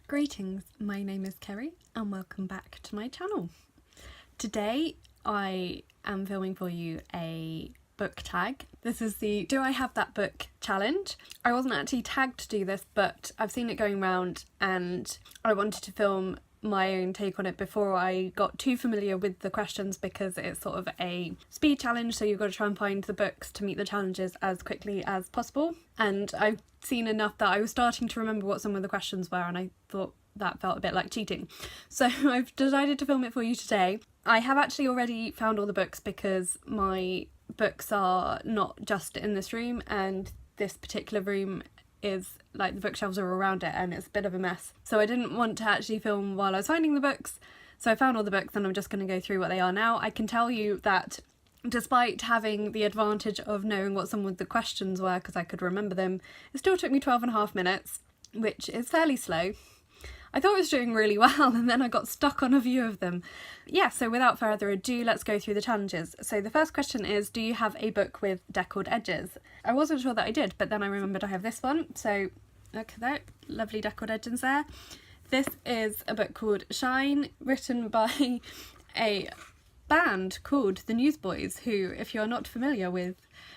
Greetings, my name is Carrie and welcome back to my channel. Today I am filming for you a book tag. This is the Do I Have That Book challenge. I wasn't actually tagged to do this, but I've seen it going around and I wanted to film my own take on it before I got too familiar with the questions, because it's sort of a speed challenge, so you've got to try and find the books to meet the challenges as quickly as possible. And I've seen enough that I was starting to remember what some of the questions were, and I thought that felt a bit like cheating. So I've decided to film it for you today. I have actually already found all the books because my books are not just in this room, and this particular room is like the bookshelves are around it and it's a bit of a mess. So I didn't want to actually film while I was finding the books. So I found all the books and I'm just going to go through what they are now. I can tell you that despite having the advantage of knowing what some of the questions were because I could remember them, it still took me 12.5 minutes, which is fairly slow. I thought I was doing really well and then I got stuck on a few of them. Yeah, so without further ado, let's go through the challenges. So the first question is, do you have a book with deckled edges? I wasn't sure that I did, but then I remembered I have this one. So look at that, lovely deckled edges there. This is a book called Shine, written by a band called the Newsboys, who, if you're not familiar with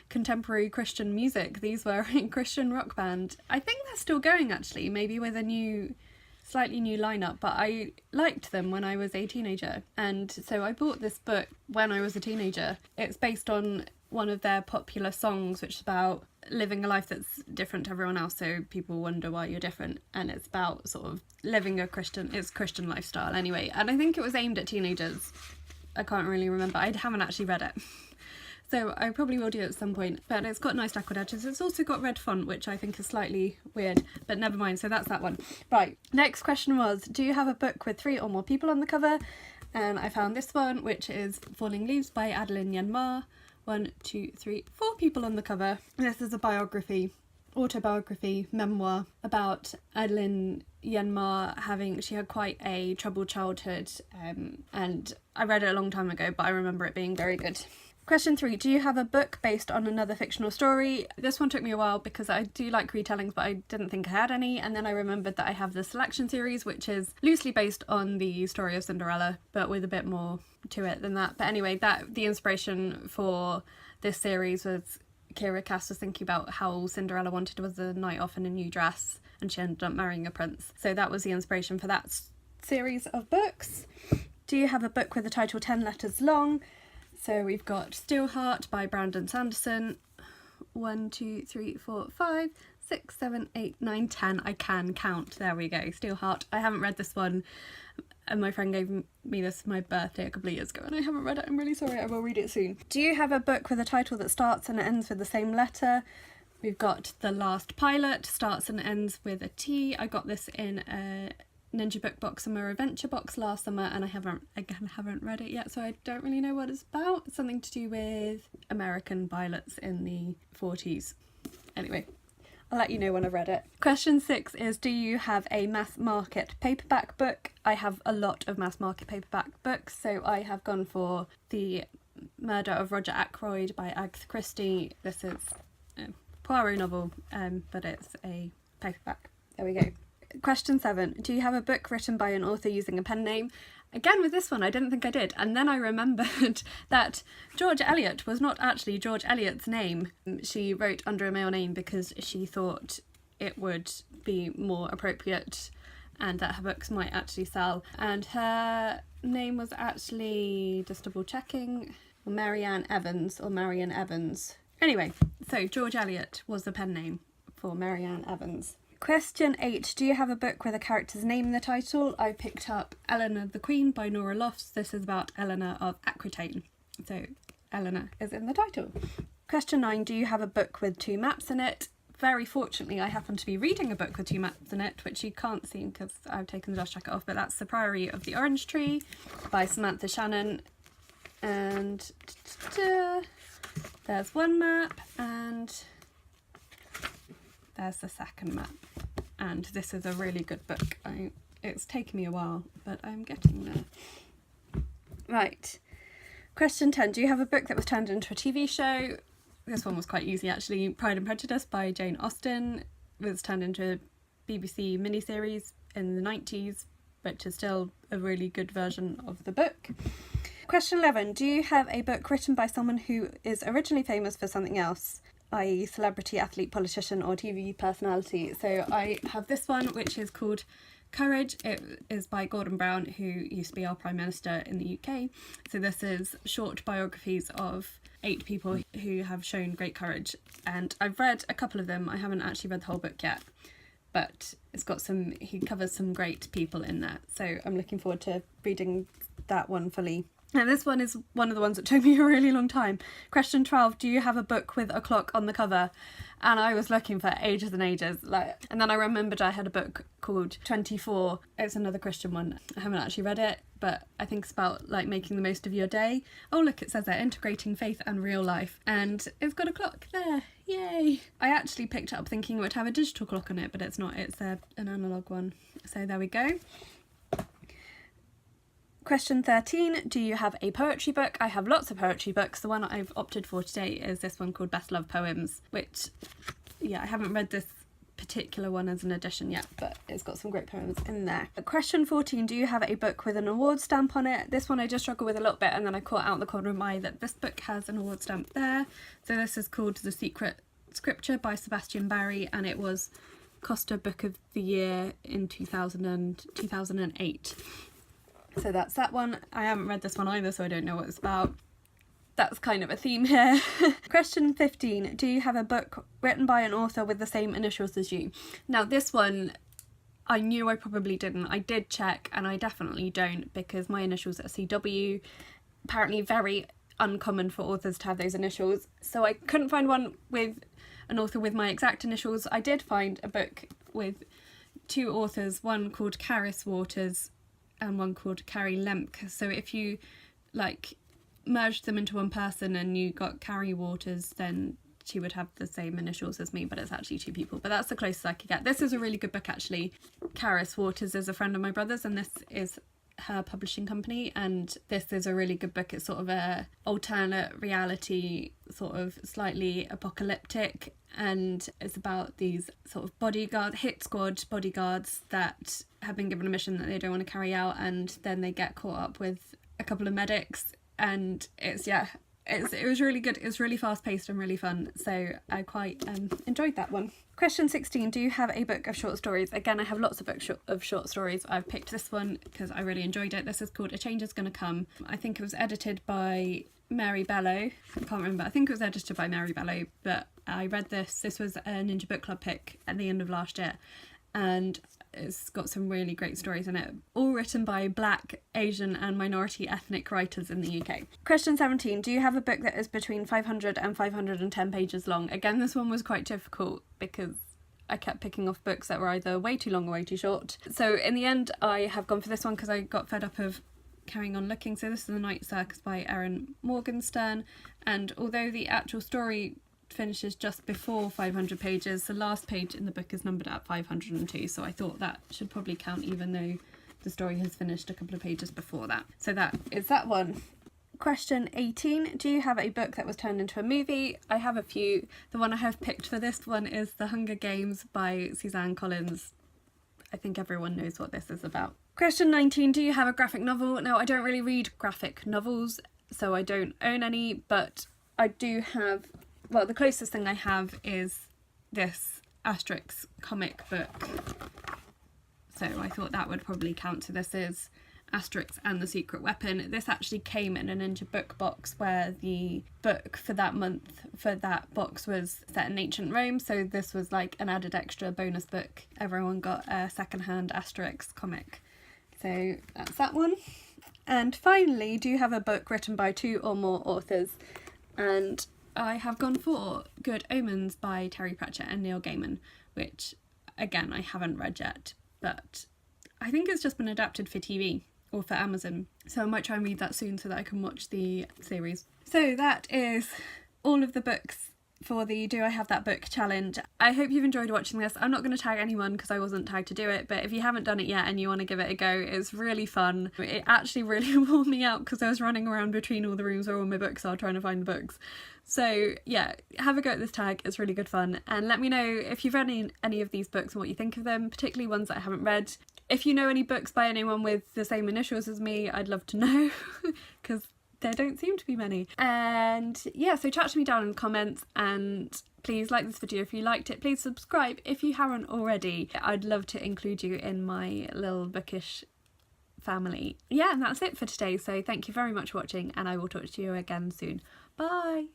contemporary Christian music, these were a Christian rock band. I think they're still going actually, maybe with a slightly new lineup, but I liked them when I was a teenager, and so I bought this book when I was a teenager. It's based on one of their popular songs, which is about living a life that's different to everyone else, so people wonder why you're different, and it's about sort of living a Christian lifestyle anyway, and I think it was aimed at teenagers. I can't really remember, I haven't actually read it. So I probably will do it at some point, but it's got nice deckled edges. It's also got red font, which I think is slightly weird, but never mind, so that's that one. Right, next question was, do you have a book with 3 or more people on the cover? And I found this one, which is Falling Leaves by Adeline. 1, 2, 3, 4 people on the cover. This is a autobiography, memoir about Adeline. She had quite a troubled childhood, and I read it a long time ago, but I remember it being very good. Question 3, do you have a book based on another fictional story? This one took me a while because I do like retellings, but I didn't think I had any, and then I remembered that I have the Selection series, which is loosely based on the story of Cinderella, but with a bit more to it than that. But anyway, the inspiration for this series was Kiera was thinking about how all Cinderella wanted was a night off in a new dress, and she ended up marrying a prince. So that was the inspiration for that series of books. Do you have a book with a title 10 letters long? So we've got Steelheart by Brandon Sanderson. 1, 2, 3, 4, 5, 6, 7, 8, 9, 10. I can count. There we go. Steelheart. I haven't read this one, and my friend gave me this for my birthday a couple of years ago, and I haven't read it. I'm really sorry. I will read it soon. Do you have a book with a title that starts and ends with the same letter? We've got The Last Pilot. Starts and ends with a T. I got this in a Ninja Book Box Summer Adventure box last summer, and I haven't read it yet, so I don't really know what it's about. It's something to do with American pilots in the 40s. Anyway, I'll let you know when I've read it. Question 6 is, do you have a mass market paperback book? I have a lot of mass market paperback books, so I have gone for The Murder of Roger Ackroyd by Agatha Christie. This is a Priory novel, but it's a paperback. There we go. Question 7, do you have a book written by an author using a pen name? Again, with this one, I didn't think I did, and then I remembered that George Eliot was not actually George Eliot's name. She wrote under a male name because she thought it would be more appropriate and that her books might actually sell. And her name was actually, just double checking, Marianne Evans or Marian Evans. Anyway, so George Eliot was the pen name for Marianne Evans. Question 8, do you have a book with a character's name in the title? I picked up Eleanor the Queen by Norah Lofts. This is about Eleanor of Ackroyd, so Eleanor is in the title. Question 9, do you have a book with 2 maps in it? Very fortunately, I happen to be reading a book with 2 maps in it, which you can't see because I've taken the dust jacket off, but that's The Priory of the Orange Tree by Samantha Shannon. And there's one map, and there's the second map, and this is a really good book. It's taken me a while, but I'm getting there. Right, question 10, do you have a book that was turned into a TV show? This one was quite easy actually. Pride and Prejudice by Jane Austen was turned into a BBC miniseries in the 90s, which is still a really good version of the book. Question 11. Do you have a book written by someone who is originally famous for something else, i.e. celebrity, athlete, politician or TV personality? So I have this one, which is called Courage. It is by Gordon Brown, who used to be our Prime Minister in the UK. So this is short biographies of 8 people who have shown great courage. And I've read a couple of them. I haven't actually read the whole book yet, but he covers some great people in there. So I'm looking forward to reading that one fully. And this one is one of the ones that took me a really long time. Question 12, do you have a book with a clock on the cover? And I was looking for ages and ages. And then I remembered I had a book called 24. It's another Christian one. I haven't actually read it, but I think it's about making the most of your day. Oh look, it says there, integrating faith and real life. And it's got a clock there. Yay! I actually picked it up thinking it would have a digital clock on it, but it's not. It's an analogue one. So there we go. Question 13, do you have a poetry book? I have lots of poetry books. The one I've opted for today is this one called Best Love Poems, which, I haven't read this particular one as an edition yet, but it's got some great poems in there. Question 14, do you have a book with an award stamp on it? This one I just struggled with a little bit, and then I caught out the corner of my eye that this book has an award stamp there. So this is called The Secret Scripture by Sebastian Barry, and it was Costa Book of the Year in 2008. So that's that one. I haven't read this one either, so I don't know what it's about. That's kind of a theme here. Question 15. Do you have a book written by an author with the same initials as you? Now this one, I knew I probably didn't. I did check and I definitely don't, because my initials are CW. Apparently very uncommon for authors to have those initials. So I couldn't find one with an author with my exact initials. I did find a book with 2 authors, one called Karis Waters and one called Carrie Lemke. So if you merged them into one person and you got Carrie Waters, then she would have the same initials as me, but it's actually 2 people. But that's the closest I could get. This is a really good book actually. Karis Waters is a friend of my brother's, and this is her publishing company, and this is a really good book. It's sort of a alternate reality, sort of slightly apocalyptic, and it's about these sort of hit squad bodyguards that have been given a mission that they don't want to carry out, and then they get caught up with a couple of medics, and it was really good. It was really fast paced and really fun, so I quite enjoyed that one. Question 16, do you have a book of short stories? Again, I have lots of books of short stories. I've picked this one because I really enjoyed it. This is called A Change Is Gonna Come. I think it was edited by Mary Bellow. I can't remember. I think it was edited by Mary Bellow, but I read this. This was a Ninja Book Club pick at the end of last year, and it's got some really great stories in it, all written by Black, Asian and minority ethnic writers in the UK. Question 17, do you have a book that is between 500 and 510 pages long? Again, this one was quite difficult because I kept picking off books that were either way too long or way too short. So in the end, I have gone for this one because I got fed up of carrying on looking. So this is The Night Circus by Erin Morgenstern, and although the actual story finishes just before 500 pages, the last page in the book is numbered at 502, so I thought that should probably count even though the story has finished a couple of pages before that. So that is that one. Question 18, do you have a book that was turned into a movie? I have a few. The one I have picked for this one is The Hunger Games by Suzanne Collins. I think everyone knows what this is about. Question 19, do you have a graphic novel? Now, I don't really read graphic novels, so I don't own any, but I do have, well, the closest thing I have is this Asterix comic book. So I thought that would probably count. So this is Asterix and the Secret Weapon. This actually came in a Ninja book box where the book for that month for that box was set in ancient Rome, so this was like an added extra bonus book. Everyone got a second-hand Asterix comic. So that's that one. And finally, do you have a book written by 2 or more authors? And I have gone for Good Omens by Terry Pratchett and Neil Gaiman, which again I haven't read yet, but I think it's just been adapted for TV or for Amazon, so I might try and read that soon so that I can watch the series. So that is all of the books for the Do I Have That Book challenge. I hope you've enjoyed watching this. I'm not going to tag anyone because I wasn't tagged to do it, but if you haven't done it yet and you want to give it a go, it's really fun. It actually really wore me out because I was running around between all the rooms where all my books are trying to find the books. So yeah, have a go at this tag, it's really good fun, and let me know if you've read any of these books and what you think of them, particularly ones that I haven't read. If you know any books by anyone with the same initials as me, I'd love to know, because there don't seem to be many. And yeah, so chat to me down in the comments, and please like this video if you liked it. Please subscribe if you haven't already. I'd love to include you in my little bookish family. Yeah, and that's it for today. So thank you very much for watching, and I will talk to you again soon. Bye!